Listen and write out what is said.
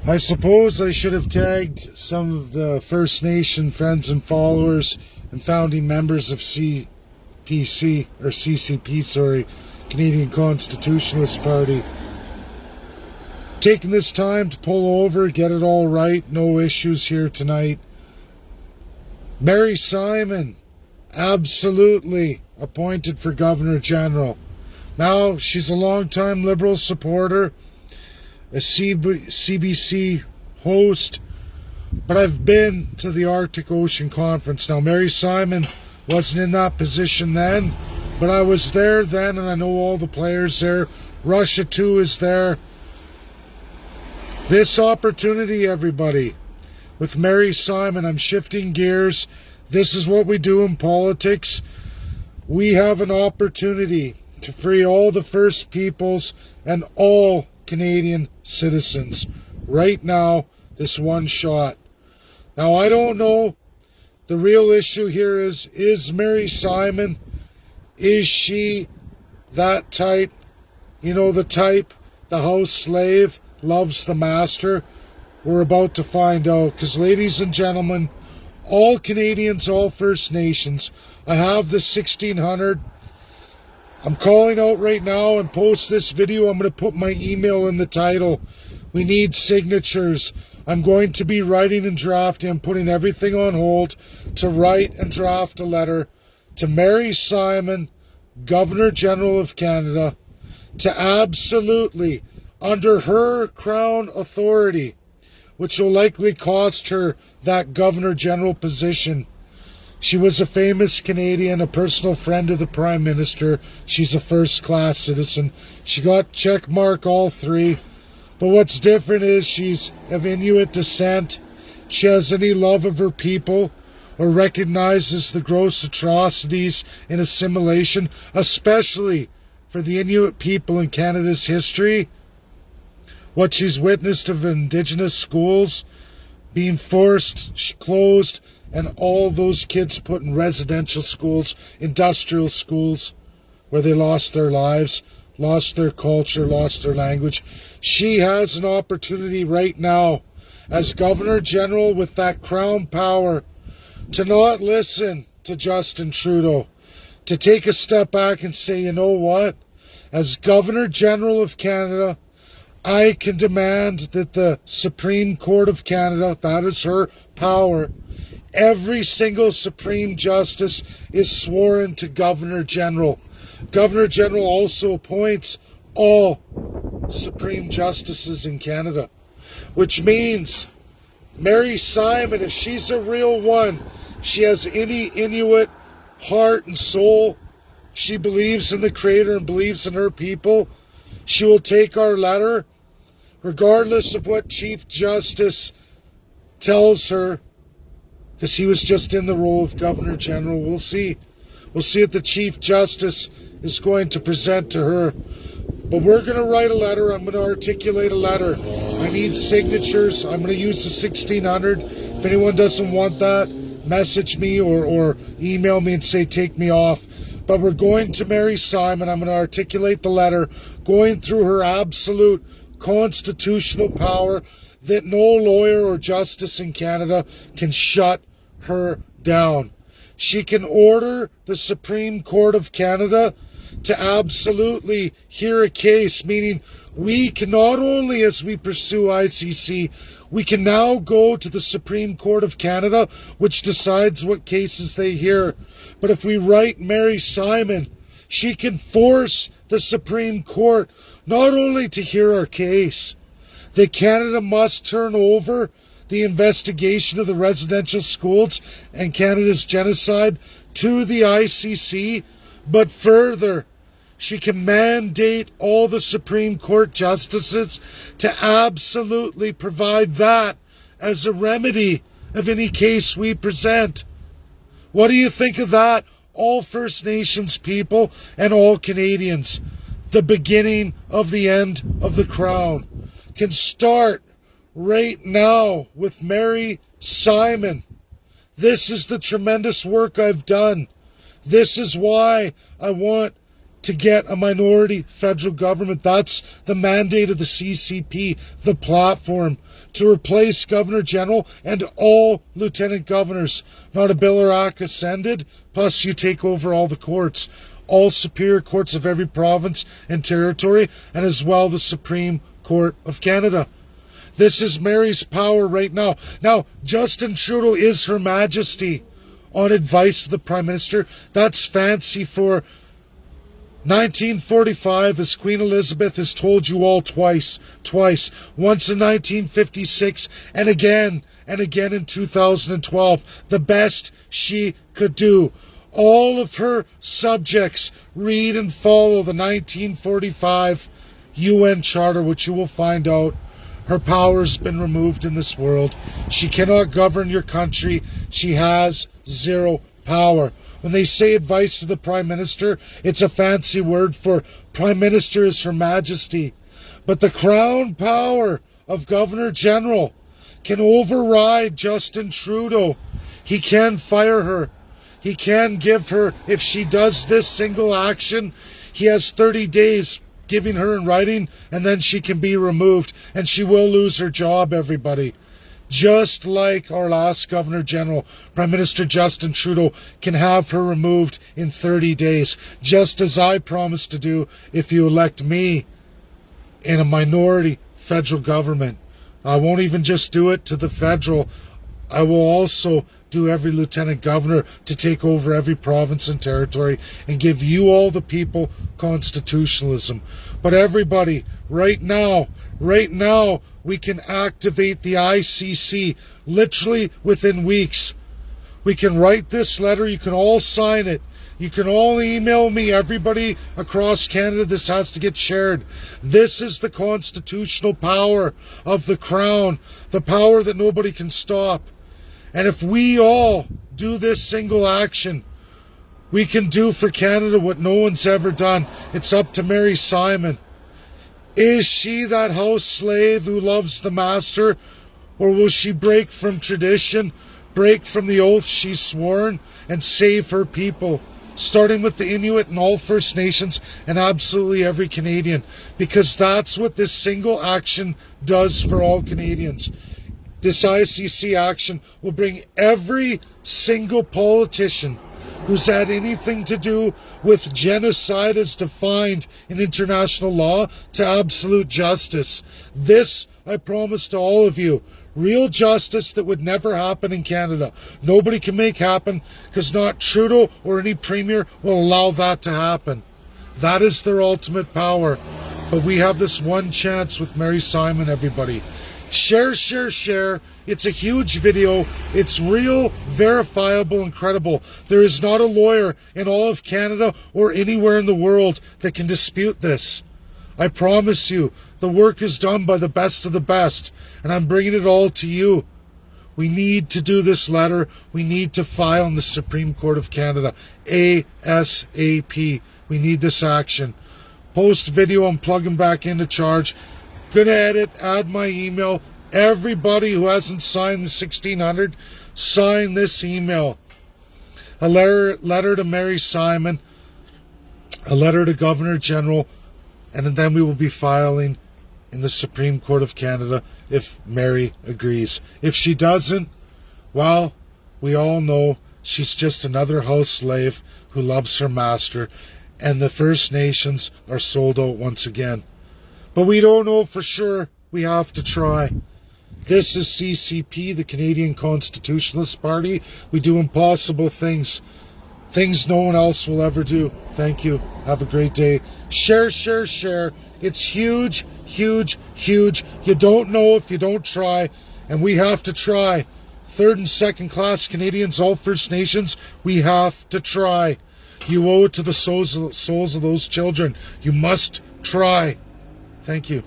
I suppose I should have tagged some of the First Nation friends and followers and founding members of CCP, Canadian Constitutionalist Party. Taking this time to pull over, get it all right, no issues here tonight. Mary Simon, absolutely appointed for Governor General. Now, she's a longtime Liberal supporter, a CBC host, but I've been to the Arctic Ocean Conference. Now, Mary Simon wasn't in that position then, but I was there then, and I know all the players there. Russia, too, is there. This opportunity, everybody, with Mary Simon, I'm shifting gears. This is what we do in politics. We have an opportunity to free all the First Peoples and all Canadian citizens right now, this one shot. Now, I don't know. The real issue here is Mary Simon, is she that type? You know, the type, the house slave, loves the master? We're about to find out, because ladies and gentlemen, all Canadians, all First Nations, I have the 1600. I'm calling out right now and post this video. I'm going to put my email in the title. We need signatures. I'm going to be writing and drafting. I'm putting everything on hold to write and draft a letter to Mary Simon, Governor General of Canada, to absolutely, under her Crown authority, which will likely cost her that Governor General position. She was a famous Canadian, a personal friend of the Prime Minister. She's a first-class citizen. She got check mark all three. But what's different is she's of Inuit descent. She has any love of her people or recognizes the gross atrocities in assimilation, especially for the Inuit people in Canada's history. What she's witnessed of Indigenous schools being forced, closed, and all those kids put in residential schools, industrial schools, where they lost their lives, lost their culture, lost their language. She has an opportunity right now, as Governor General with that Crown power, to not listen to Justin Trudeau, to take a step back and say, you know what? As Governor General of Canada, I can demand that the Supreme Court of Canada, that is her power, every single Supreme Justice is sworn to Governor General. Governor General also appoints all Supreme Justices in Canada, which means Mary Simon, if she's a real one, if she has any Inuit heart and soul, if she believes in the Creator and believes in her people, she will take our letter, regardless of what Chief Justice tells her, because he was just in the role of Governor General. We'll see. We'll see what the Chief Justice is going to present to her. But we're going to write a letter. I'm going to articulate a letter. I need signatures. I'm going to use the 1600. If anyone doesn't want that, message me or email me and say, take me off. But we're going to Mary Simon. I'm going to articulate the letter, going through her absolute constitutional power that no lawyer or justice in Canada can shut her down. She can order the Supreme Court of Canada to absolutely hear a case, meaning we can not only, as we pursue ICC, we can now go to the Supreme Court of Canada, which decides what cases they hear. But if we write Mary Simon, she can force the Supreme Court not only to hear our case, that Canada must turn over the investigation of the residential schools and Canada's genocide to the ICC, but further, she can mandate all the Supreme Court justices to absolutely provide that as a remedy of any case we present. What do you think of that? All First Nations people and all Canadians. The beginning of the end of the Crown can start right now with Mary Simon. This is the tremendous work I've done. This is why I want to get a minority federal government. That's the mandate of the CCP, the platform, to replace Governor General and all Lieutenant Governors. Not a bill or act ascended, plus you take over all the courts, all superior courts of every province and territory, and as well the Supreme Court of Canada. This is Mary's power right now. Now, Justin Trudeau is Her Majesty on advice of the Prime Minister. That's fancy for 1945, as Queen Elizabeth has told you all twice. Once in 1956, and again in 2012. The best she could do. All of her subjects read and follow the 1945 UN Charter, which you will find out. Her power has been removed in this world. She cannot govern your country. She has zero power. When they say advice to the Prime Minister, it's a fancy word for Prime Minister is Her Majesty. But the crown power of Governor General can override Justin Trudeau. He can fire her. He can give her, if she does this single action, he has 30 days giving her in writing, and then she can be removed, and she will lose her job, everybody. Just like our last Governor General, Prime Minister Justin Trudeau can have her removed in 30 days, just as I promised to do if you elect me in a minority federal government. I won't even just do it to the federal. I will also do every lieutenant governor to take over every province and territory and give you all the people constitutionalism. But everybody, right now, we can activate the ICC literally within weeks. We can write this letter. You can all sign it. You can all email me. Everybody across Canada, this has to get shared. This is the constitutional power of the Crown, the power that nobody can stop. And if we all do this single action, we can do for Canada what no one's ever done. It's up to Mary Simon. Is she that house slave who loves the master, or will she break from tradition, break from the oath she's sworn, and save her people, starting with the Inuit and all First Nations and absolutely every Canadian? Because that's what this single action does for all Canadians. This ICC action will bring every single politician who's had anything to do with genocide as defined in international law to absolute justice. This, I promise to all of you, real justice that would never happen in Canada. Nobody can make happen, because not Trudeau or any premier will allow that to happen. That is their ultimate power. But we have this one chance with Mary Simon, everybody. Share. It's a huge video. It's real, verifiable, and credible. There is not a lawyer in all of Canada or anywhere in the world that can dispute this. I promise you, the work is done by the best of the best, and I'm bringing it all to you. We need to do this letter. We need to file in the Supreme Court of Canada ASAP. We need this action. Post video, I'm plugging back into charge. Gonna edit, add my email. Everybody who hasn't signed the 1600, sign this email. A letter to Mary Simon, a letter to Governor General, and then we will be filing in the Supreme Court of Canada if Mary agrees. If she doesn't, well, we all know she's just another house slave who loves her master, and the First Nations are sold out once again. But we don't know for sure. We have to try. This is CCP, the Canadian Constitutionalist Party. We do impossible things. Things no one else will ever do. Thank you. Have a great day. Share. It's huge. You don't know if you don't try. And we have to try. Third and second class Canadians, all First Nations, we have to try. You owe it to the souls of those children. You must try. Thank you.